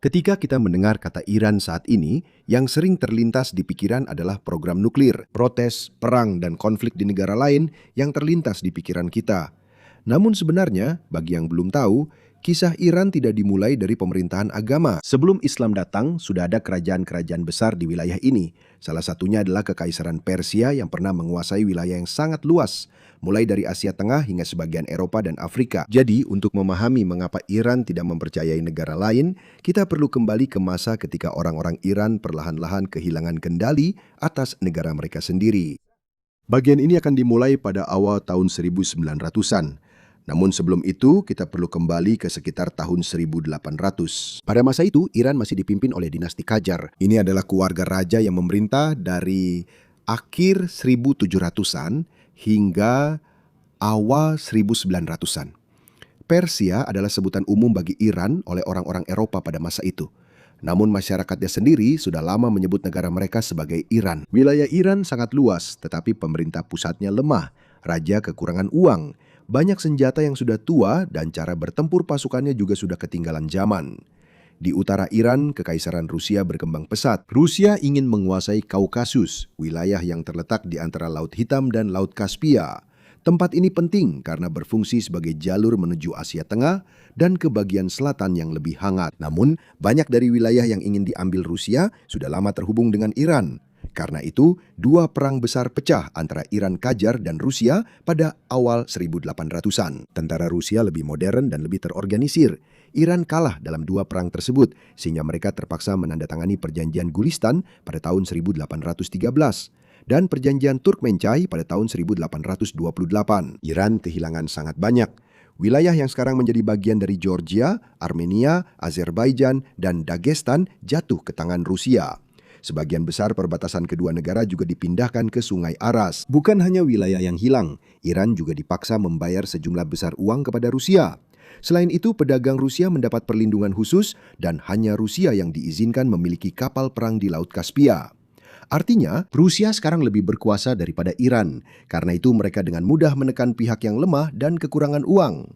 Ketika kita mendengar kata Iran saat ini, yang sering terlintas di pikiran adalah program nuklir, protes, perang, dan konflik di negara lain yang terlintas di pikiran kita. Namun sebenarnya, bagi yang belum tahu, kisah Iran tidak dimulai dari pemerintahan agama. Sebelum Islam datang, sudah ada kerajaan-kerajaan besar di wilayah ini. Salah satunya adalah Kekaisaran Persia yang pernah menguasai wilayah yang sangat luas, mulai dari Asia Tengah hingga sebagian Eropa dan Afrika. Jadi, untuk memahami mengapa Iran tidak mempercayai negara lain, kita perlu kembali ke masa ketika orang-orang Iran perlahan-lahan kehilangan kendali atas negara mereka sendiri. Bagian ini akan dimulai pada awal tahun 1900-an. Namun sebelum itu, kita perlu kembali ke sekitar tahun 1800. Pada masa itu, Iran masih dipimpin oleh dinasti Qajar. Ini adalah keluarga raja yang memerintah dari akhir 1700-an hingga awal 1900-an. Persia adalah sebutan umum bagi Iran oleh orang-orang Eropa pada masa itu. Namun masyarakatnya sendiri sudah lama menyebut negara mereka sebagai Iran. Wilayah Iran sangat luas, tetapi pemerintah pusatnya lemah. Raja kekurangan uang, banyak senjata yang sudah tua, dan cara bertempur pasukannya juga sudah ketinggalan zaman. Di utara Iran, Kekaisaran Rusia berkembang pesat. Rusia ingin menguasai Kaukasus, wilayah yang terletak di antara Laut Hitam dan Laut Kaspia. Tempat ini penting karena berfungsi sebagai jalur menuju Asia Tengah dan ke bagian selatan yang lebih hangat. Namun, banyak dari wilayah yang ingin diambil Rusia sudah lama terhubung dengan Iran. Karena itu, dua perang besar pecah antara Iran Qajar dan Rusia pada awal 1800-an. Tentara Rusia lebih modern dan lebih terorganisir. Iran kalah dalam dua perang tersebut, sehingga mereka terpaksa menandatangani perjanjian Gulistan pada tahun 1813 dan perjanjian Turkmencai pada tahun 1828. Iran kehilangan sangat banyak. Wilayah yang sekarang menjadi bagian dari Georgia, Armenia, Azerbaijan, dan Dagestan jatuh ke tangan Rusia. Sebagian besar perbatasan kedua negara juga dipindahkan ke Sungai Aras. Bukan hanya wilayah yang hilang, Iran juga dipaksa membayar sejumlah besar uang kepada Rusia. Selain itu, pedagang Rusia mendapat perlindungan khusus dan hanya Rusia yang diizinkan memiliki kapal perang di Laut Kaspia. Artinya, Rusia sekarang lebih berkuasa daripada Iran. Karena itu mereka dengan mudah menekan pihak yang lemah dan kekurangan uang.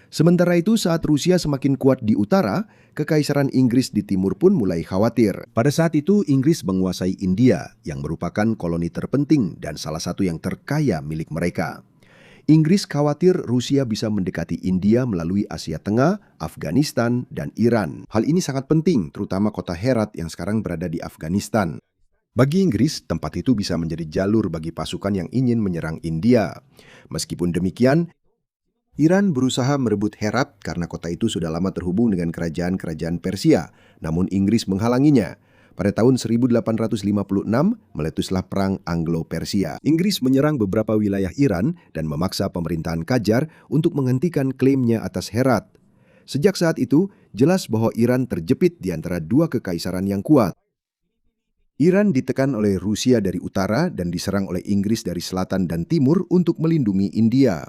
Sementara itu, saat Rusia semakin kuat di utara, Kekaisaran Inggris di timur pun mulai khawatir. Pada saat itu, Inggris menguasai India, yang merupakan koloni terpenting dan salah satu yang terkaya milik mereka. Inggris khawatir Rusia bisa mendekati India melalui Asia Tengah, Afghanistan, dan Iran. Hal ini sangat penting, terutama kota Herat yang sekarang berada di Afghanistan. Bagi Inggris, tempat itu bisa menjadi jalur bagi pasukan yang ingin menyerang India. Meskipun demikian, Iran berusaha merebut Herat karena kota itu sudah lama terhubung dengan kerajaan-kerajaan Persia, namun Inggris menghalanginya. Pada tahun 1856, meletuslah Perang Anglo-Persia. Inggris menyerang beberapa wilayah Iran dan memaksa pemerintahan Qajar untuk menghentikan klaimnya atas Herat. Sejak saat itu, jelas bahwa Iran terjepit di antara dua kekaisaran yang kuat. Iran ditekan oleh Rusia dari utara dan diserang oleh Inggris dari selatan dan timur untuk melindungi India.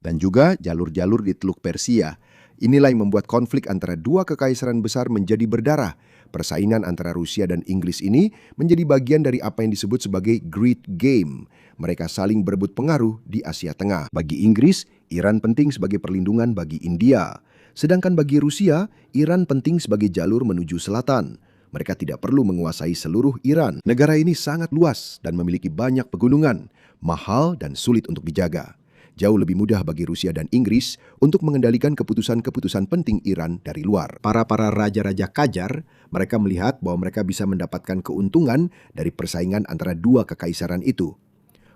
Dan juga jalur-jalur di Teluk Persia. Inilah yang membuat konflik antara dua kekaisaran besar menjadi berdarah. Persaingan antara Rusia dan Inggris ini menjadi bagian dari apa yang disebut sebagai Great Game. Mereka saling berebut pengaruh di Asia Tengah. Bagi Inggris, Iran penting sebagai perlindungan bagi India. Sedangkan bagi Rusia, Iran penting sebagai jalur menuju selatan. Mereka tidak perlu menguasai seluruh Iran. Negara ini sangat luas dan memiliki banyak pegunungan, mahal dan sulit untuk dijaga. Jauh lebih mudah bagi Rusia dan Inggris untuk mengendalikan keputusan-keputusan penting Iran dari luar. Para raja-raja Qajar, mereka melihat bahwa mereka bisa mendapatkan keuntungan dari persaingan antara dua kekaisaran itu.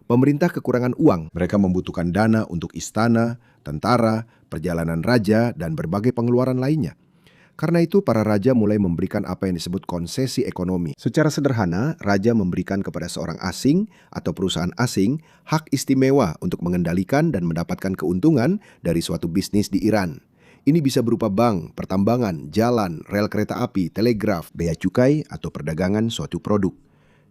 Pemerintah kekurangan uang, mereka membutuhkan dana untuk istana, tentara, perjalanan raja, dan berbagai pengeluaran lainnya. Karena itu, para raja mulai memberikan apa yang disebut konsesi ekonomi. Secara sederhana, raja memberikan kepada seorang asing atau perusahaan asing hak istimewa untuk mengendalikan dan mendapatkan keuntungan dari suatu bisnis di Iran. Ini bisa berupa bank, pertambangan, jalan, rel kereta api, telegraf, bea cukai, atau perdagangan suatu produk.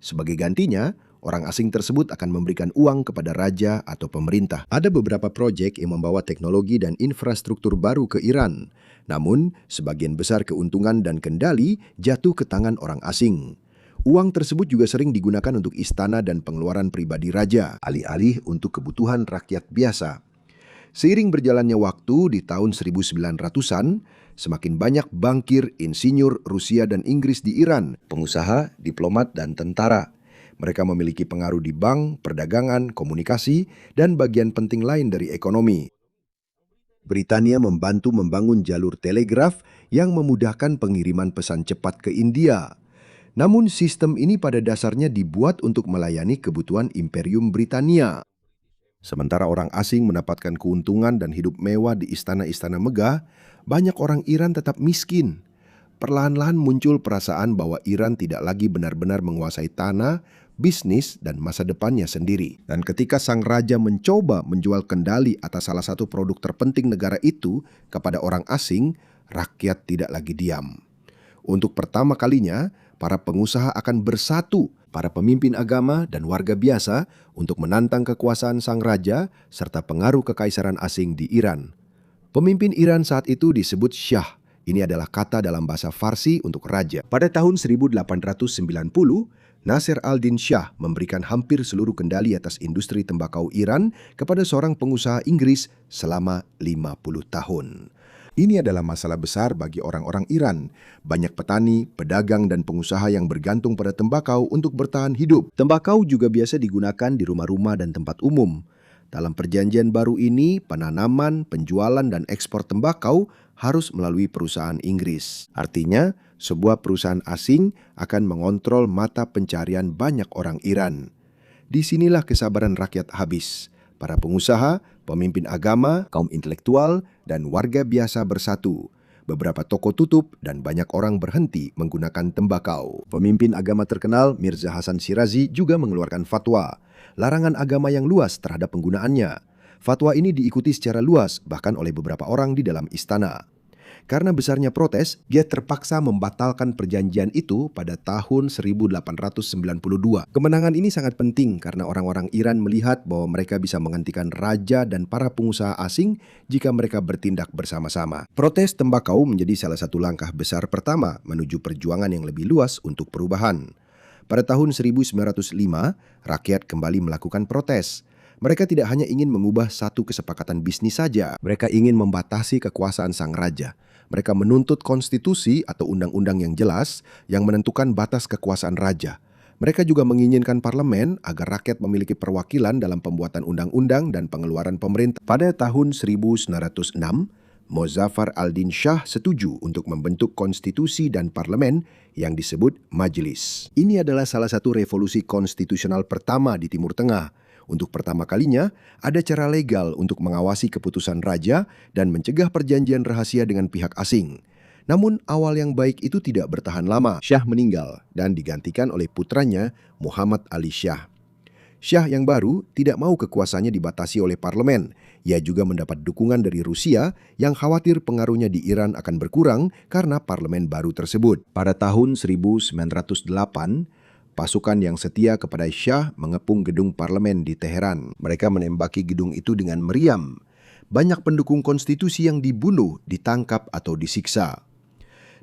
Sebagai gantinya, orang asing tersebut akan memberikan uang kepada raja atau pemerintah. Ada beberapa proyek yang membawa teknologi dan infrastruktur baru ke Iran. Namun, sebagian besar keuntungan dan kendali jatuh ke tangan orang asing. Uang tersebut juga sering digunakan untuk istana dan pengeluaran pribadi raja, alih-alih untuk kebutuhan rakyat biasa. Seiring berjalannya waktu di tahun 1900-an, semakin banyak bankir, insinyur Rusia dan Inggris di Iran, pengusaha, diplomat, dan tentara. Mereka memiliki pengaruh di bank, perdagangan, komunikasi, dan bagian penting lain dari ekonomi. Britania membantu membangun jalur telegraf yang memudahkan pengiriman pesan cepat ke India. Namun sistem ini pada dasarnya dibuat untuk melayani kebutuhan Imperium Britania. Sementara orang asing mendapatkan keuntungan dan hidup mewah di istana-istana megah, banyak orang Iran tetap miskin. Perlahan-lahan muncul perasaan bahwa Iran tidak lagi benar-benar menguasai tanah, bisnis, dan masa depannya sendiri. Dan ketika sang raja mencoba menjual kendali atas salah satu produk terpenting negara itu kepada orang asing, rakyat tidak lagi diam. Untuk pertama kalinya, para pengusaha akan bersatu, para pemimpin agama dan warga biasa untuk menantang kekuasaan sang raja serta pengaruh kekaisaran asing di Iran. Pemimpin Iran saat itu disebut Syah. Ini adalah kata dalam bahasa Farsi untuk raja. Pada tahun 1890, Nasir al-Din Shah memberikan hampir seluruh kendali atas industri tembakau Iran kepada seorang pengusaha Inggris selama 50 tahun. Ini adalah masalah besar bagi orang-orang Iran. Banyak petani, pedagang, dan pengusaha yang bergantung pada tembakau untuk bertahan hidup. Tembakau juga biasa digunakan di rumah-rumah dan tempat umum. Dalam perjanjian baru ini, penanaman, penjualan, dan ekspor tembakau harus melalui perusahaan Inggris. Artinya, sebuah perusahaan asing akan mengontrol mata pencarian banyak orang Iran. Disinilah kesabaran rakyat habis. Para pengusaha, pemimpin agama, kaum intelektual, dan warga biasa bersatu. Beberapa toko tutup dan banyak orang berhenti menggunakan tembakau. Pemimpin agama terkenal Mirza Hasan Shirazi juga mengeluarkan fatwa, larangan agama yang luas terhadap penggunaannya. Fatwa ini diikuti secara luas bahkan oleh beberapa orang di dalam istana. Karena besarnya protes, dia terpaksa membatalkan perjanjian itu pada tahun 1892. Kemenangan ini sangat penting karena orang-orang Iran melihat bahwa mereka bisa menghentikan raja dan para pengusaha asing jika mereka bertindak bersama-sama. Protes tembakau menjadi salah satu langkah besar pertama menuju perjuangan yang lebih luas untuk perubahan. Pada tahun 1905, rakyat kembali melakukan protes. Mereka tidak hanya ingin mengubah satu kesepakatan bisnis saja, mereka ingin membatasi kekuasaan sang raja. Mereka menuntut konstitusi atau undang-undang yang jelas yang menentukan batas kekuasaan raja. Mereka juga menginginkan parlemen agar rakyat memiliki perwakilan dalam pembuatan undang-undang dan pengeluaran pemerintah. Pada tahun 1906, Mozaffar al-Din Shah setuju untuk membentuk konstitusi dan parlemen yang disebut Majelis. Ini adalah salah satu revolusi konstitusional pertama di Timur Tengah. Untuk pertama kalinya, ada cara legal untuk mengawasi keputusan raja dan mencegah perjanjian rahasia dengan pihak asing. Namun awal yang baik itu tidak bertahan lama. Shah meninggal dan digantikan oleh putranya Muhammad Ali Shah. Shah yang baru tidak mau kekuasaannya dibatasi oleh parlemen. Ia juga mendapat dukungan dari Rusia yang khawatir pengaruhnya di Iran akan berkurang karena parlemen baru tersebut. Pada tahun 1908, pasukan yang setia kepada Shah mengepung gedung parlemen di Teheran. Mereka menembaki gedung itu dengan meriam. Banyak pendukung konstitusi yang dibunuh, ditangkap, atau disiksa.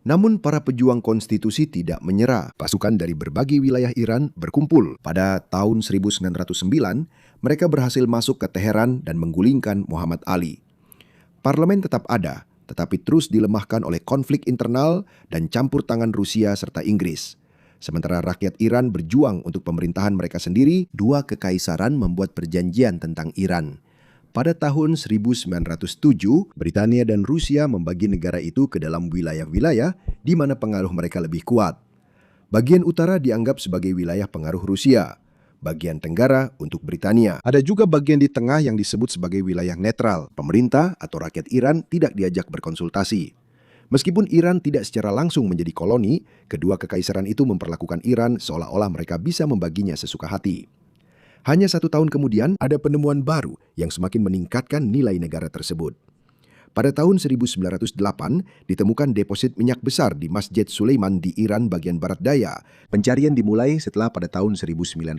Namun para pejuang konstitusi tidak menyerah. Pasukan dari berbagai wilayah Iran berkumpul. Pada tahun 1909, mereka berhasil masuk ke Teheran dan menggulingkan Muhammad Ali. Parlemen tetap ada, tetapi terus dilemahkan oleh konflik internal dan campur tangan Rusia serta Inggris. Sementara rakyat Iran berjuang untuk pemerintahan mereka sendiri, dua kekaisaran membuat perjanjian tentang Iran. Pada tahun 1907, Britania dan Rusia membagi negara itu ke dalam wilayah-wilayah di mana pengaruh mereka lebih kuat. Bagian utara dianggap sebagai wilayah pengaruh Rusia, bagian tenggara untuk Britania. Ada juga bagian di tengah yang disebut sebagai wilayah netral. Pemerintah atau rakyat Iran tidak diajak berkonsultasi. Meskipun Iran tidak secara langsung menjadi koloni, kedua kekaisaran itu memperlakukan Iran seolah-olah mereka bisa membaginya sesuka hati. Hanya 1 tahun kemudian, ada penemuan baru yang semakin meningkatkan nilai negara tersebut. Pada tahun 1908, ditemukan deposit minyak besar di Masjid Sulaiman di Iran bagian barat daya. Pencarian dimulai setelah pada tahun 1901,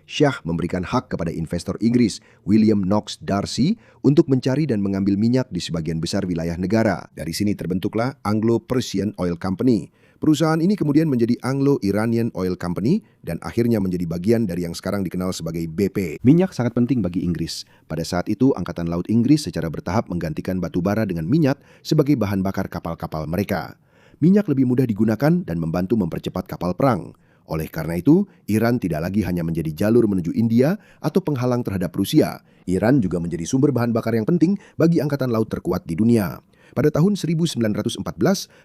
Shah memberikan hak kepada investor Inggris, William Knox Darcy, untuk mencari dan mengambil minyak di sebagian besar wilayah negara. Dari sini terbentuklah Anglo-Persian Oil Company. Perusahaan ini kemudian menjadi Anglo-Iranian Oil Company dan akhirnya menjadi bagian dari yang sekarang dikenal sebagai BP. Minyak sangat penting bagi Inggris. Pada saat itu, Angkatan Laut Inggris secara bertahap menggantikan batu bara dengan minyak sebagai bahan bakar kapal-kapal mereka. Minyak lebih mudah digunakan dan membantu mempercepat kapal perang. Oleh karena itu, Iran tidak lagi hanya menjadi jalur menuju India atau penghalang terhadap Rusia. Iran juga menjadi sumber bahan bakar yang penting bagi angkatan laut terkuat di dunia. Pada tahun 1914,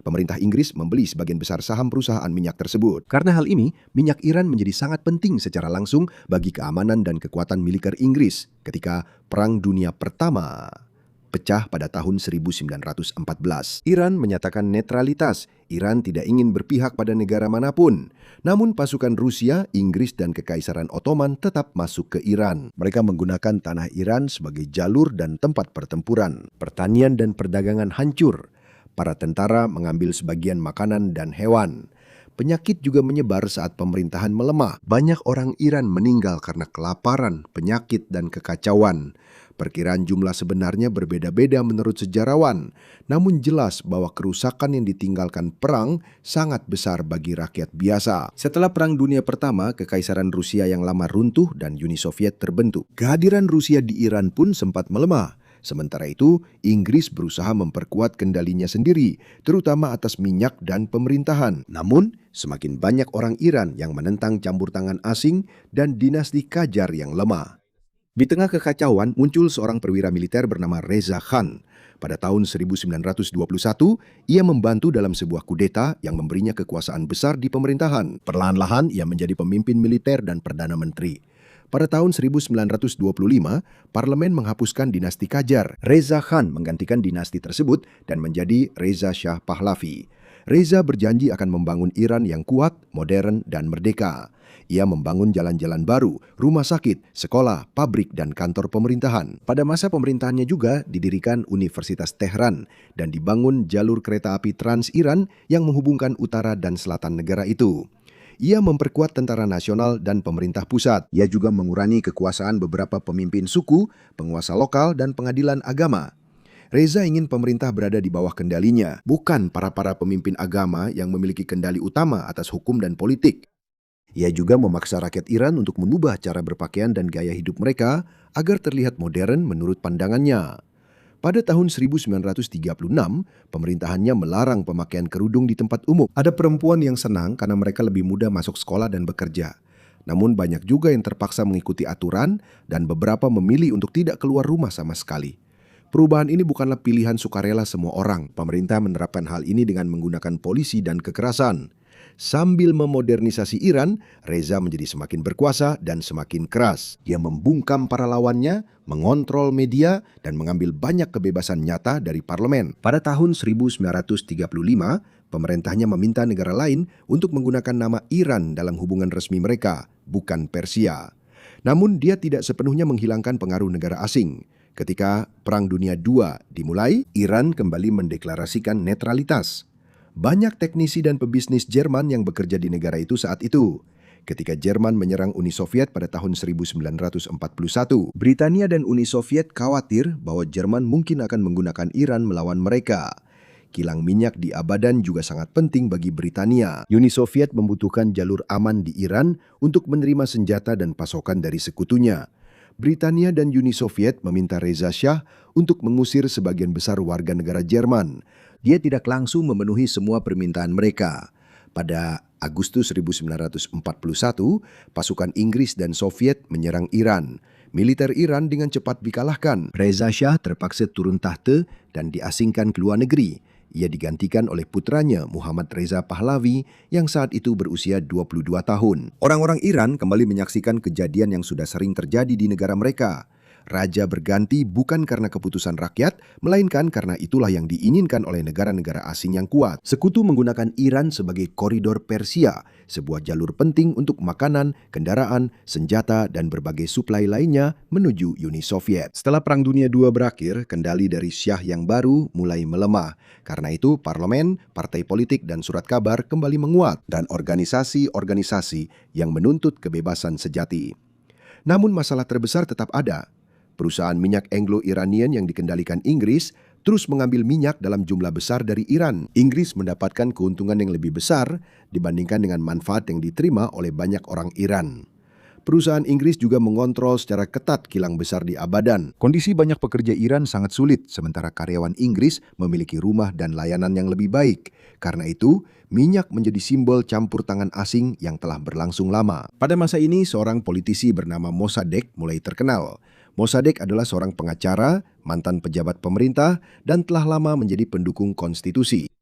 pemerintah Inggris membeli sebagian besar saham perusahaan minyak tersebut. Karena hal ini, minyak Iran menjadi sangat penting secara langsung bagi keamanan dan kekuatan militer Inggris ketika Perang Dunia Pertama pecah pada tahun 1914. Iran menyatakan netralitas. Iran tidak ingin berpihak pada negara manapun. Namun pasukan Rusia, Inggris, dan Kekaisaran Ottoman tetap masuk ke Iran. Mereka menggunakan tanah Iran sebagai jalur dan tempat pertempuran. Pertanian dan perdagangan hancur. Para tentara mengambil sebagian makanan dan hewan. Penyakit juga menyebar saat pemerintahan melemah. Banyak orang Iran meninggal karena kelaparan, penyakit, dan kekacauan. Perkiraan jumlah sebenarnya berbeda-beda menurut sejarawan, namun jelas bahwa kerusakan yang ditinggalkan perang sangat besar bagi rakyat biasa. Setelah Perang Dunia Pertama, Kekaisaran Rusia yang lama runtuh dan Uni Soviet terbentuk. Kehadiran Rusia di Iran pun sempat melemah. Sementara itu, Inggris berusaha memperkuat kendalinya sendiri, terutama atas minyak dan pemerintahan. Namun, semakin banyak orang Iran yang menentang campur tangan asing dan dinasti Qajar yang lemah. Di tengah kekacauan, muncul seorang perwira militer bernama Reza Khan. Pada tahun 1921, ia membantu dalam sebuah kudeta yang memberinya kekuasaan besar di pemerintahan. Perlahan-lahan, ia menjadi pemimpin militer dan Perdana Menteri. Pada tahun 1925, parlemen menghapuskan dinasti Qajar. Reza Khan menggantikan dinasti tersebut dan menjadi Reza Shah Pahlavi. Reza berjanji akan membangun Iran yang kuat, modern, dan merdeka. Ia membangun jalan-jalan baru, rumah sakit, sekolah, pabrik, dan kantor pemerintahan. Pada masa pemerintahannya juga didirikan Universitas Tehran dan dibangun jalur kereta api Trans-Iran yang menghubungkan utara dan selatan negara itu. Ia memperkuat tentara nasional dan pemerintah pusat. Ia juga mengurangi kekuasaan beberapa pemimpin suku, penguasa lokal, dan pengadilan agama. Reza ingin pemerintah berada di bawah kendalinya, bukan para pemimpin agama yang memiliki kendali utama atas hukum dan politik. Ia juga memaksa rakyat Iran untuk mengubah cara berpakaian dan gaya hidup mereka agar terlihat modern menurut pandangannya. Pada tahun 1936, pemerintahannya melarang pemakaian kerudung di tempat umum. Ada perempuan yang senang karena mereka lebih mudah masuk sekolah dan bekerja. Namun banyak juga yang terpaksa mengikuti aturan dan beberapa memilih untuk tidak keluar rumah sama sekali. Perubahan ini bukanlah pilihan sukarela semua orang. Pemerintah menerapkan hal ini dengan menggunakan polisi dan kekerasan. Sambil memodernisasi Iran, Reza menjadi semakin berkuasa dan semakin keras. Ia membungkam para lawannya, mengontrol media, dan mengambil banyak kebebasan nyata dari parlemen. Pada tahun 1935, pemerintahnya meminta negara lain untuk menggunakan nama Iran dalam hubungan resmi mereka, bukan Persia. Namun dia tidak sepenuhnya menghilangkan pengaruh negara asing. Ketika Perang Dunia II dimulai, Iran kembali mendeklarasikan netralitas. Banyak teknisi dan pebisnis Jerman yang bekerja di negara itu saat itu. Ketika Jerman menyerang Uni Soviet pada tahun 1941, Britania dan Uni Soviet khawatir bahwa Jerman mungkin akan menggunakan Iran melawan mereka. Kilang minyak di Abadan juga sangat penting bagi Britania. Uni Soviet membutuhkan jalur aman di Iran untuk menerima senjata dan pasokan dari sekutunya. Britania dan Uni Soviet meminta Reza Shah untuk mengusir sebagian besar warga negara Jerman. Dia tidak langsung memenuhi semua permintaan mereka. Pada Agustus 1941, pasukan Inggris dan Soviet menyerang Iran. Militer Iran dengan cepat dikalahkan. Reza Shah terpaksa turun tahta dan diasingkan ke luar negeri. Ia digantikan oleh putranya Muhammad Reza Pahlavi yang saat itu berusia 22 tahun. Orang-orang Iran kembali menyaksikan kejadian yang sudah sering terjadi di negara mereka. Raja berganti bukan karena keputusan rakyat, melainkan karena itulah yang diinginkan oleh negara-negara asing yang kuat. Sekutu menggunakan Iran sebagai koridor Persia, sebuah jalur penting untuk makanan, kendaraan, senjata, dan berbagai suplai lainnya menuju Uni Soviet. Setelah Perang Dunia II berakhir, kendali dari Syah yang baru mulai melemah. Karena itu, parlemen, partai politik, dan surat kabar kembali menguat, dan organisasi-organisasi yang menuntut kebebasan sejati. Namun masalah terbesar tetap ada. Perusahaan minyak Anglo-Iranian yang dikendalikan Inggris terus mengambil minyak dalam jumlah besar dari Iran. Inggris mendapatkan keuntungan yang lebih besar dibandingkan dengan manfaat yang diterima oleh banyak orang Iran. Perusahaan Inggris juga mengontrol secara ketat kilang besar di Abadan. Kondisi banyak pekerja Iran sangat sulit, sementara karyawan Inggris memiliki rumah dan layanan yang lebih baik. Karena itu, minyak menjadi simbol campur tangan asing yang telah berlangsung lama. Pada masa ini, seorang politisi bernama Mossadegh mulai terkenal. Mossadegh adalah seorang pengacara, mantan pejabat pemerintah, dan telah lama menjadi pendukung konstitusi.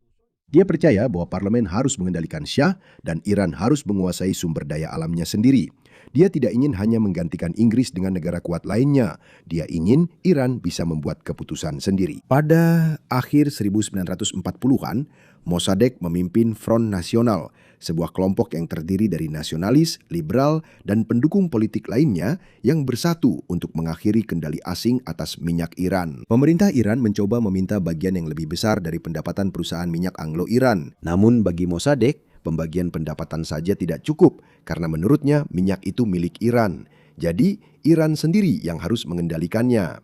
Dia percaya bahwa parlemen harus mengendalikan Syah dan Iran harus menguasai sumber daya alamnya sendiri. Dia tidak ingin hanya menggantikan Inggris dengan negara kuat lainnya. Dia ingin Iran bisa membuat keputusan sendiri. Pada akhir 1940-an, Mossadegh memimpin Front Nasional, sebuah kelompok yang terdiri dari nasionalis, liberal, dan pendukung politik lainnya yang bersatu untuk mengakhiri kendali asing atas minyak Iran. Pemerintah Iran mencoba meminta bagian yang lebih besar dari pendapatan perusahaan minyak Anglo-Iran. Namun bagi Mossadegh, pembagian pendapatan saja tidak cukup karena menurutnya minyak itu milik Iran. Jadi, Iran sendiri yang harus mengendalikannya.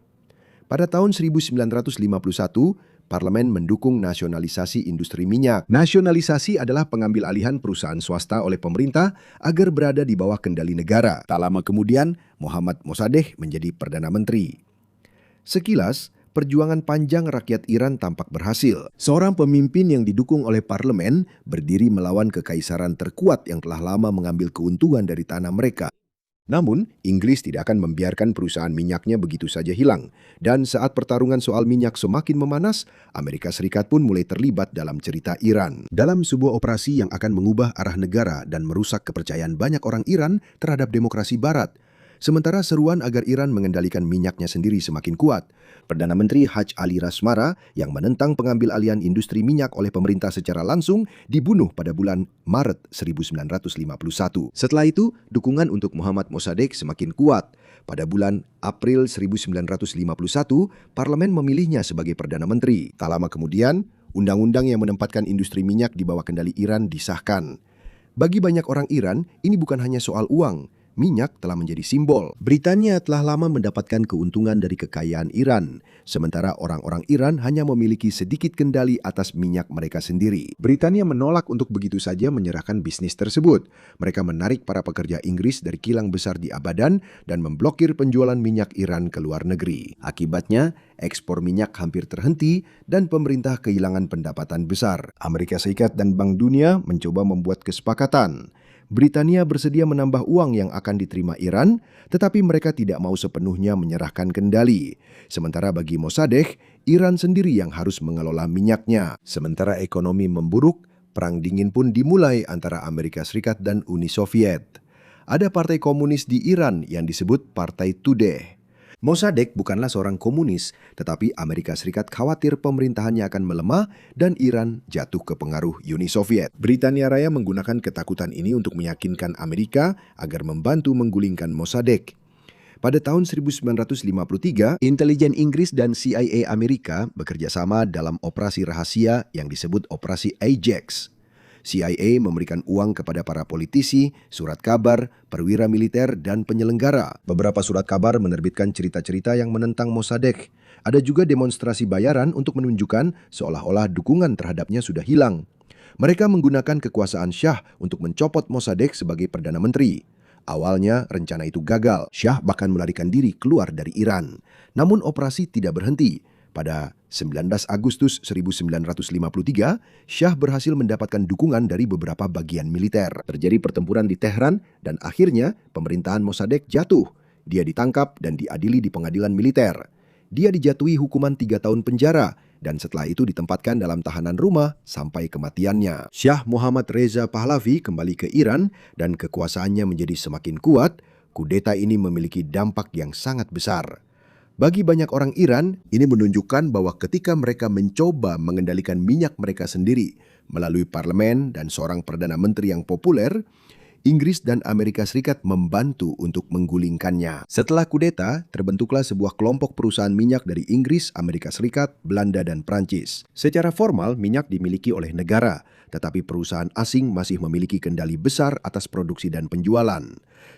Pada tahun 1951, parlemen mendukung nasionalisasi industri minyak. Nasionalisasi adalah pengambil alihan perusahaan swasta oleh pemerintah agar berada di bawah kendali negara. Tak lama kemudian, Mohammad Mossadegh menjadi Perdana Menteri. Sekilas, perjuangan panjang rakyat Iran tampak berhasil. Seorang pemimpin yang didukung oleh parlemen berdiri melawan kekaisaran terkuat yang telah lama mengambil keuntungan dari tanah mereka. Namun, Inggris tidak akan membiarkan perusahaan minyaknya begitu saja hilang. Dan saat pertarungan soal minyak semakin memanas, Amerika Serikat pun mulai terlibat dalam cerita Iran. Dalam sebuah operasi yang akan mengubah arah negara dan merusak kepercayaan banyak orang Iran terhadap demokrasi Barat. Sementara seruan agar Iran mengendalikan minyaknya sendiri semakin kuat, Perdana Menteri Haj Ali Rasmara yang menentang pengambil alihan industri minyak oleh pemerintah secara langsung dibunuh pada bulan Maret 1951. Setelah itu, dukungan untuk Mohammad Mossadegh semakin kuat. Pada bulan April 1951, parlemen memilihnya sebagai Perdana Menteri. Tak lama kemudian, undang-undang yang menempatkan industri minyak di bawah kendali Iran disahkan. Bagi banyak orang Iran, ini bukan hanya soal uang. Minyak telah menjadi simbol. Britania telah lama mendapatkan keuntungan dari kekayaan Iran, sementara orang-orang Iran hanya memiliki sedikit kendali atas minyak mereka sendiri. Britania menolak untuk begitu saja menyerahkan bisnis tersebut. Mereka menarik para pekerja Inggris dari kilang besar di Abadan dan memblokir penjualan minyak Iran ke luar negeri. Akibatnya, ekspor minyak hampir terhenti dan pemerintah kehilangan pendapatan besar. Amerika Serikat dan Bank Dunia mencoba membuat kesepakatan. Britania bersedia menambah uang yang akan diterima Iran, tetapi mereka tidak mau sepenuhnya menyerahkan kendali. Sementara bagi Mossadegh, Iran sendiri yang harus mengelola minyaknya. Sementara ekonomi memburuk, Perang Dingin pun dimulai antara Amerika Serikat dan Uni Soviet. Ada partai komunis di Iran yang disebut Partai Tudeh. Mossadegh bukanlah seorang komunis, tetapi Amerika Serikat khawatir pemerintahannya akan melemah dan Iran jatuh ke pengaruh Uni Soviet. Britania Raya menggunakan ketakutan ini untuk meyakinkan Amerika agar membantu menggulingkan Mossadegh. Pada tahun 1953, intelijen Inggris dan CIA Amerika bekerja sama dalam operasi rahasia yang disebut Operasi Ajax. CIA memberikan uang kepada para politisi, surat kabar, perwira militer, dan penyelenggara. Beberapa surat kabar menerbitkan cerita-cerita yang menentang Mossadegh. Ada juga demonstrasi bayaran untuk menunjukkan seolah-olah dukungan terhadapnya sudah hilang. Mereka menggunakan kekuasaan Syah untuk mencopot Mossadegh sebagai Perdana Menteri. Awalnya rencana itu gagal. Syah bahkan melarikan diri keluar dari Iran. Namun operasi tidak berhenti. Pada 19 Agustus 1953, Syah berhasil mendapatkan dukungan dari beberapa bagian militer. Terjadi pertempuran di Tehran dan akhirnya pemerintahan Mossadegh jatuh. Dia ditangkap dan diadili di pengadilan militer. Dia dijatuhi hukuman 3 tahun penjara dan setelah itu ditempatkan dalam tahanan rumah sampai kematiannya. Syah Muhammad Reza Pahlavi kembali ke Iran dan kekuasaannya menjadi semakin kuat. Kudeta ini memiliki dampak yang sangat besar. Bagi banyak orang Iran, ini menunjukkan bahwa ketika mereka mencoba mengendalikan minyak mereka sendiri melalui parlemen dan seorang Perdana Menteri yang populer, Inggris dan Amerika Serikat membantu untuk menggulingkannya. Setelah kudeta, terbentuklah sebuah kelompok perusahaan minyak dari Inggris, Amerika Serikat, Belanda, dan Prancis. Secara formal, minyak dimiliki oleh negara, tetapi perusahaan asing masih memiliki kendali besar atas produksi dan penjualan.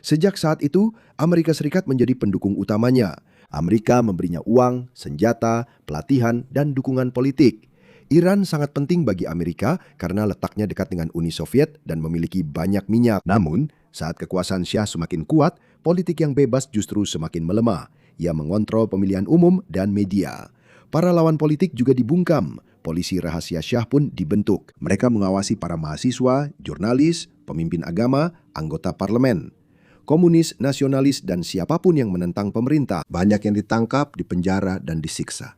Sejak saat itu, Amerika Serikat menjadi pendukung utamanya. Amerika memberinya uang, senjata, pelatihan, dan dukungan politik. Iran sangat penting bagi Amerika karena letaknya dekat dengan Uni Soviet dan memiliki banyak minyak. Namun, saat kekuasaan Syah semakin kuat, politik yang bebas justru semakin melemah. Ia mengontrol pemilihan umum dan media. Para lawan politik juga dibungkam. Polisi rahasia Syah pun dibentuk. Mereka mengawasi para mahasiswa, jurnalis, pemimpin agama, anggota parlemen. Komunis, nasionalis, dan siapapun yang menentang pemerintah. Banyak yang ditangkap, dipenjara, dan disiksa.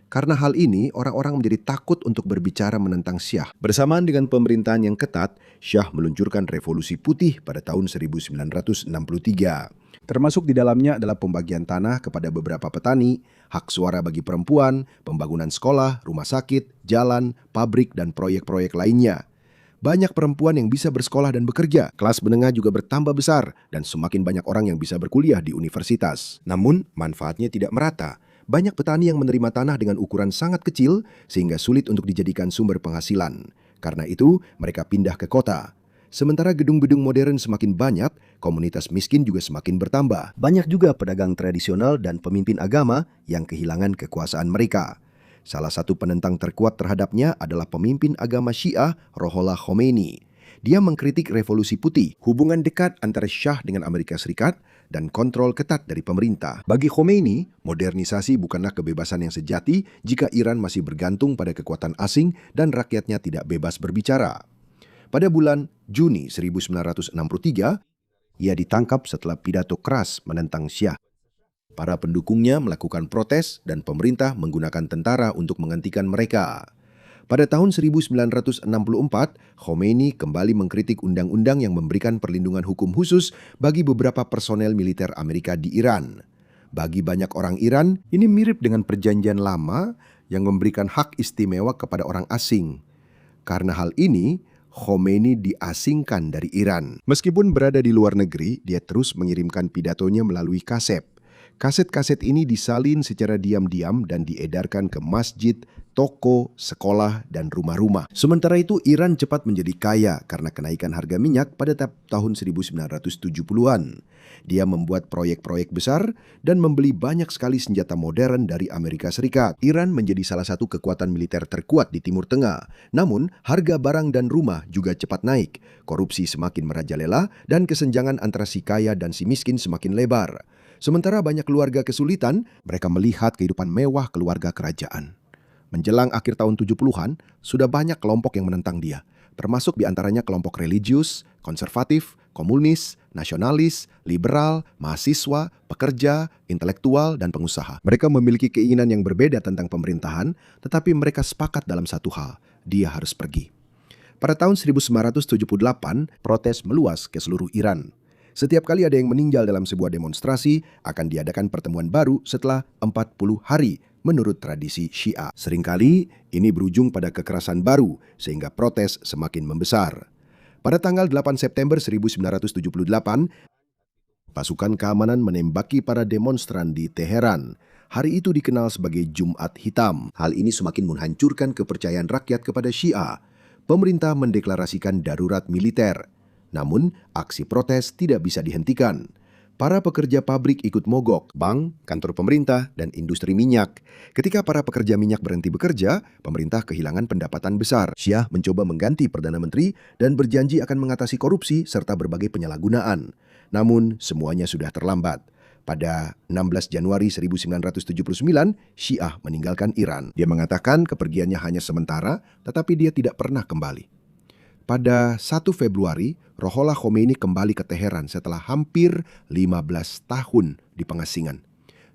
Karena hal ini, orang-orang menjadi takut untuk berbicara menentang Syah. Bersamaan dengan pemerintahan yang ketat, Syah meluncurkan Revolusi Putih pada tahun 1963. Termasuk di dalamnya adalah pembagian tanah kepada beberapa petani, hak suara bagi perempuan, pembangunan sekolah, rumah sakit, jalan, pabrik, dan proyek-proyek lainnya. Banyak perempuan yang bisa bersekolah dan bekerja. Kelas menengah juga bertambah besar dan semakin banyak orang yang bisa berkuliah di universitas. Namun, manfaatnya tidak merata. Banyak petani yang menerima tanah dengan ukuran sangat kecil sehingga sulit untuk dijadikan sumber penghasilan. Karena itu, mereka pindah ke kota. Sementara gedung-gedung modern semakin banyak, komunitas miskin juga semakin bertambah. Banyak juga pedagang tradisional dan pemimpin agama yang kehilangan kekuasaan mereka. Salah satu penentang terkuat terhadapnya adalah pemimpin agama Syiah Ruhollah Khomeini. Dia mengkritik Revolusi Putih, hubungan dekat antara Syah dengan Amerika Serikat, dan kontrol ketat dari pemerintah. Bagi Khomeini, modernisasi bukanlah kebebasan yang sejati jika Iran masih bergantung pada kekuatan asing dan rakyatnya tidak bebas berbicara. Pada bulan Juni 1963, ia ditangkap setelah pidato keras menentang Syah. Para pendukungnya melakukan protes dan pemerintah menggunakan tentara untuk menghentikan mereka. Pada tahun 1964, Khomeini kembali mengkritik undang-undang yang memberikan perlindungan hukum khusus bagi beberapa personel militer Amerika di Iran. Bagi banyak orang Iran, ini mirip dengan perjanjian lama yang memberikan hak istimewa kepada orang asing. Karena hal ini, Khomeini diasingkan dari Iran. Meskipun berada di luar negeri, dia terus mengirimkan pidatonya melalui kaset. Kaset-kaset ini disalin secara diam-diam dan diedarkan ke masjid, toko, sekolah, dan rumah-rumah. Sementara itu, Iran cepat menjadi kaya karena kenaikan harga minyak pada tahun 1970-an. Dia membuat proyek-proyek besar dan membeli banyak sekali senjata modern dari Amerika Serikat. Iran menjadi salah satu kekuatan militer terkuat di Timur Tengah. Namun, harga barang dan rumah juga cepat naik. Korupsi semakin merajalela dan kesenjangan antara si kaya dan si miskin semakin lebar. Sementara banyak keluarga kesulitan, mereka melihat kehidupan mewah keluarga kerajaan. Menjelang akhir tahun 70-an, sudah banyak kelompok yang menentang dia, termasuk diantaranya kelompok religius, konservatif, komunis, nasionalis, liberal, mahasiswa, pekerja, intelektual, dan pengusaha. Mereka memiliki keinginan yang berbeda tentang pemerintahan, tetapi mereka sepakat dalam satu hal, dia harus pergi. Pada tahun 1978, protes meluas ke seluruh Iran. Setiap kali ada yang meninggal dalam sebuah demonstrasi, akan diadakan pertemuan baru setelah 40 hari menurut tradisi Syiah. Seringkali ini berujung pada kekerasan baru sehingga protes semakin membesar. Pada tanggal 8 September 1978, pasukan keamanan menembaki para demonstran di Teheran. Hari itu dikenal sebagai Jumat Hitam. Hal ini semakin menghancurkan kepercayaan rakyat kepada Syiah. Pemerintah mendeklarasikan darurat militer. Namun, aksi protes tidak bisa dihentikan. Para pekerja pabrik ikut mogok, bank, kantor pemerintah, dan industri minyak. Ketika para pekerja minyak berhenti bekerja, pemerintah kehilangan pendapatan besar. Syiah mencoba mengganti Perdana Menteri dan berjanji akan mengatasi korupsi serta berbagai penyalahgunaan. Namun, semuanya sudah terlambat. Pada 16 Januari 1979, Syiah meninggalkan Iran. Dia mengatakan kepergiannya hanya sementara, tetapi dia tidak pernah kembali. Pada 1 Februari, Ruhollah Khomeini kembali ke Teheran setelah hampir 15 tahun di pengasingan.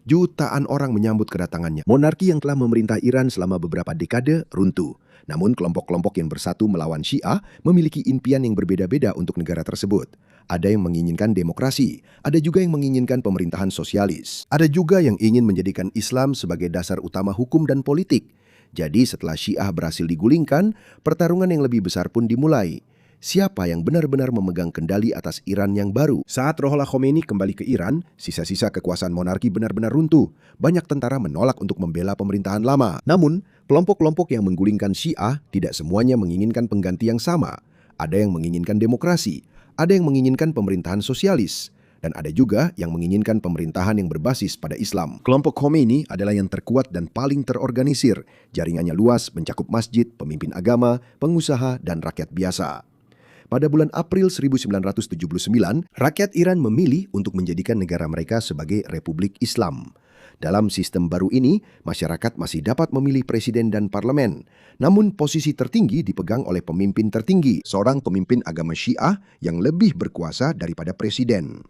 Jutaan orang menyambut kedatangannya. Monarki yang telah memerintah Iran selama beberapa dekade runtuh. Namun kelompok-kelompok yang bersatu melawan Syiah memiliki impian yang berbeda-beda untuk negara tersebut. Ada yang menginginkan demokrasi, ada juga yang menginginkan pemerintahan sosialis. Ada juga yang ingin menjadikan Islam sebagai dasar utama hukum dan politik. Jadi setelah Syiah berhasil digulingkan, pertarungan yang lebih besar pun dimulai. Siapa yang benar-benar memegang kendali atas Iran yang baru? Saat Ruhollah Khomeini kembali ke Iran, sisa-sisa kekuasaan monarki benar-benar runtuh. Banyak tentara menolak untuk membela pemerintahan lama. Namun, kelompok-kelompok yang menggulingkan Syiah tidak semuanya menginginkan pengganti yang sama. Ada yang menginginkan demokrasi, ada yang menginginkan pemerintahan sosialis. Dan ada juga yang menginginkan pemerintahan yang berbasis pada Islam. Kelompok Khomeini adalah yang terkuat dan paling terorganisir. Jaringannya luas, mencakup masjid, pemimpin agama, pengusaha, dan rakyat biasa. Pada bulan April 1979, rakyat Iran memilih untuk menjadikan negara mereka sebagai Republik Islam. Dalam sistem baru ini, masyarakat masih dapat memilih presiden dan parlemen. Namun posisi tertinggi dipegang oleh pemimpin tertinggi, seorang pemimpin agama Syiah yang lebih berkuasa daripada presiden.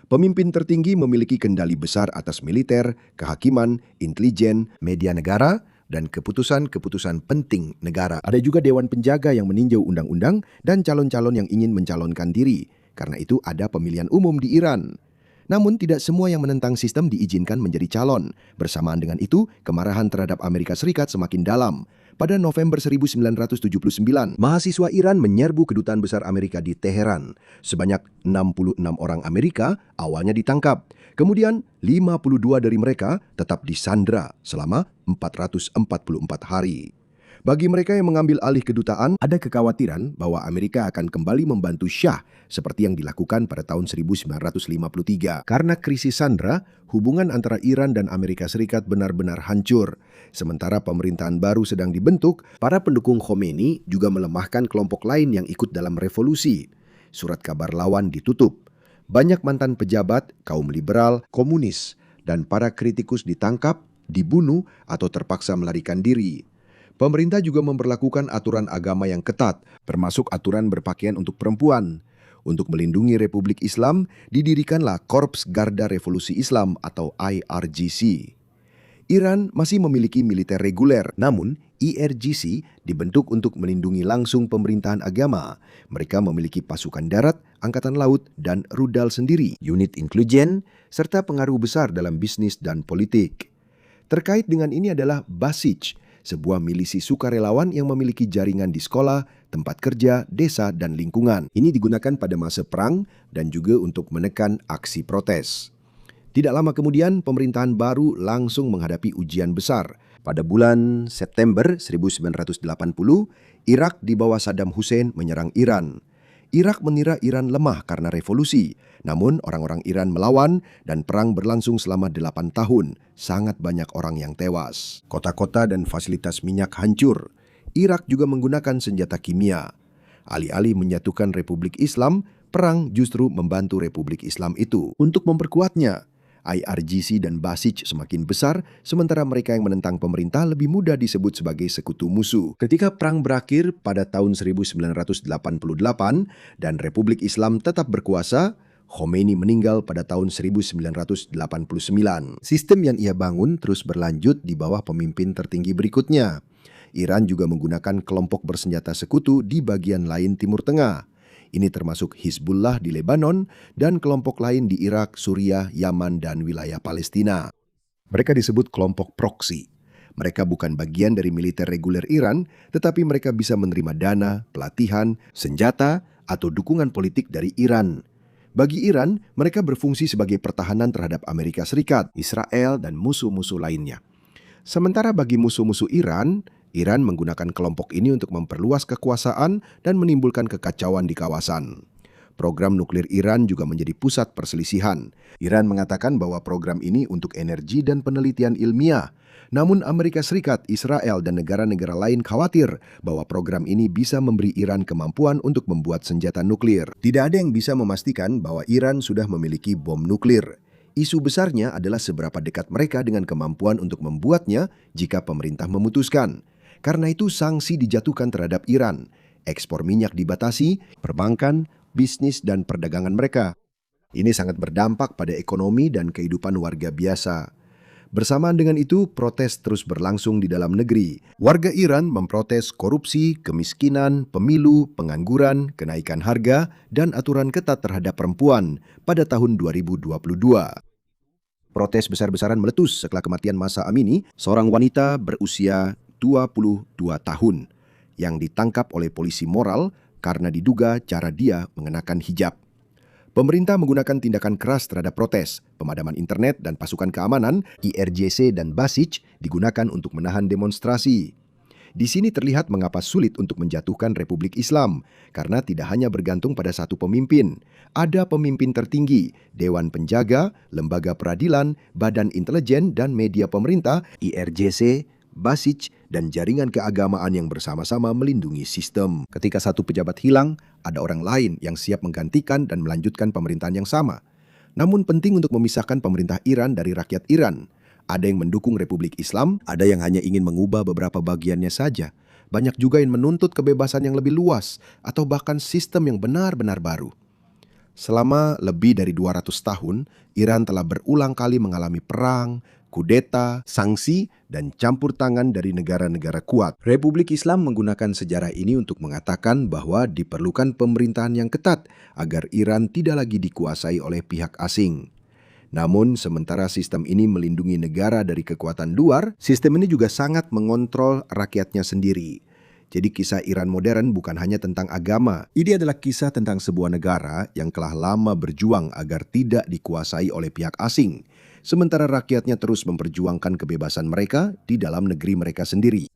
Pemimpin tertinggi memiliki kendali besar atas militer, kehakiman, intelijen, media negara, dan keputusan-keputusan penting negara. Ada juga Dewan Penjaga yang meninjau undang-undang dan calon-calon yang ingin mencalonkan diri. Karena itu ada pemilihan umum di Iran. Namun tidak semua yang menentang sistem diizinkan menjadi calon. Bersamaan dengan itu, kemarahan terhadap Amerika Serikat semakin dalam. Pada November 1979, mahasiswa Iran menyerbu kedutaan besar Amerika di Teheran. Sebanyak 66 orang Amerika awalnya ditangkap. Kemudian 52 dari mereka tetap disandra selama 444 hari. Bagi mereka yang mengambil alih kedutaan, ada kekhawatiran bahwa Amerika akan kembali membantu Syah seperti yang dilakukan pada tahun 1953. Karena krisis sandra, hubungan antara Iran dan Amerika Serikat benar-benar hancur. Sementara pemerintahan baru sedang dibentuk, para pendukung Khomeini juga melemahkan kelompok lain yang ikut dalam revolusi. Surat kabar lawan ditutup. Banyak mantan pejabat, kaum liberal, komunis, dan para kritikus ditangkap, dibunuh, atau terpaksa melarikan diri. Pemerintah juga memberlakukan aturan agama yang ketat, termasuk aturan berpakaian untuk perempuan. Untuk melindungi Republik Islam, didirikanlah Korps Garda Revolusi Islam atau IRGC. Iran masih memiliki militer reguler, namun IRGC dibentuk untuk melindungi langsung pemerintahan agama. Mereka memiliki pasukan darat, angkatan laut, dan rudal sendiri, unit intelijen, serta pengaruh besar dalam bisnis dan politik. Terkait dengan ini adalah Basij, sebuah milisi sukarelawan yang memiliki jaringan di sekolah, tempat kerja, desa, dan lingkungan. Ini digunakan pada masa perang dan juga untuk menekan aksi protes. Tidak lama kemudian, pemerintahan baru langsung menghadapi ujian besar. Pada bulan September 1980, Irak di bawah Saddam Hussein menyerang Iran. Irak mengira Iran lemah karena revolusi. Namun orang-orang Iran melawan dan perang berlangsung selama 8 tahun. Sangat banyak orang yang tewas. Kota-kota dan fasilitas minyak hancur. Irak juga menggunakan senjata kimia. Alih-alih menyatukan Republik Islam, perang justru membantu Republik Islam itu. Untuk memperkuatnya, IRGC dan Basij semakin besar, sementara mereka yang menentang pemerintah lebih mudah disebut sebagai sekutu musuh. Ketika perang berakhir pada tahun 1988 dan Republik Islam tetap berkuasa, Khomeini meninggal pada tahun 1989. Sistem yang ia bangun terus berlanjut di bawah pemimpin tertinggi berikutnya. Iran juga menggunakan kelompok bersenjata sekutu di bagian lain Timur Tengah. Ini termasuk Hizbullah di Lebanon dan kelompok lain di Irak, Suriah, Yaman, dan wilayah Palestina. Mereka disebut kelompok proksi. Mereka bukan bagian dari militer reguler Iran, tetapi mereka bisa menerima dana, pelatihan, senjata, atau dukungan politik dari Iran. Bagi Iran, mereka berfungsi sebagai pertahanan terhadap Amerika Serikat, Israel, dan musuh-musuh lainnya. Sementara bagi musuh-musuh Iran menggunakan kelompok ini untuk memperluas kekuasaan dan menimbulkan kekacauan di kawasan. Program nuklir Iran juga menjadi pusat perselisihan. Iran mengatakan bahwa program ini untuk energi dan penelitian ilmiah. Namun Amerika Serikat, Israel, dan negara-negara lain khawatir bahwa program ini bisa memberi Iran kemampuan untuk membuat senjata nuklir. Tidak ada yang bisa memastikan bahwa Iran sudah memiliki bom nuklir. Isu besarnya adalah seberapa dekat mereka dengan kemampuan untuk membuatnya jika pemerintah memutuskan. Karena itu sanksi dijatuhkan terhadap Iran. Ekspor minyak dibatasi, perbankan, bisnis, dan perdagangan mereka. Ini sangat berdampak pada ekonomi dan kehidupan warga biasa. Bersamaan dengan itu, protes terus berlangsung di dalam negeri. Warga Iran memprotes korupsi, kemiskinan, pemilu, pengangguran, kenaikan harga, dan aturan ketat terhadap perempuan pada tahun 2022. Protes besar-besaran meletus setelah kematian Mahsa Amini, seorang wanita berusia 22 tahun yang ditangkap oleh polisi moral karena diduga cara dia mengenakan hijab. Pemerintah menggunakan tindakan keras terhadap protes, pemadaman internet dan pasukan keamanan, IRGC dan Basij digunakan untuk menahan demonstrasi. Di sini terlihat mengapa sulit untuk menjatuhkan Republik Islam, karena tidak hanya bergantung pada satu pemimpin. Ada pemimpin tertinggi, Dewan Penjaga, Lembaga Peradilan, Badan Intelijen dan Media Pemerintah, IRJC, Basij, dan jaringan keagamaan yang bersama-sama melindungi sistem. Ketika satu pejabat hilang, ada orang lain yang siap menggantikan dan melanjutkan pemerintahan yang sama. Namun penting untuk memisahkan pemerintah Iran dari rakyat Iran. Ada yang mendukung Republik Islam, ada yang hanya ingin mengubah beberapa bagiannya saja. Banyak juga yang menuntut kebebasan yang lebih luas atau bahkan sistem yang benar-benar baru. Selama lebih dari 200 tahun, Iran telah berulang kali mengalami perang, kudeta, sanksi, dan campur tangan dari negara-negara kuat. Republik Islam menggunakan sejarah ini untuk mengatakan bahwa diperlukan pemerintahan yang ketat agar Iran tidak lagi dikuasai oleh pihak asing. Namun, sementara sistem ini melindungi negara dari kekuatan luar, sistem ini juga sangat mengontrol rakyatnya sendiri. Jadi kisah Iran modern bukan hanya tentang agama. Ini adalah kisah tentang sebuah negara yang telah lama berjuang agar tidak dikuasai oleh pihak asing, sementara rakyatnya terus memperjuangkan kebebasan mereka di dalam negeri mereka sendiri.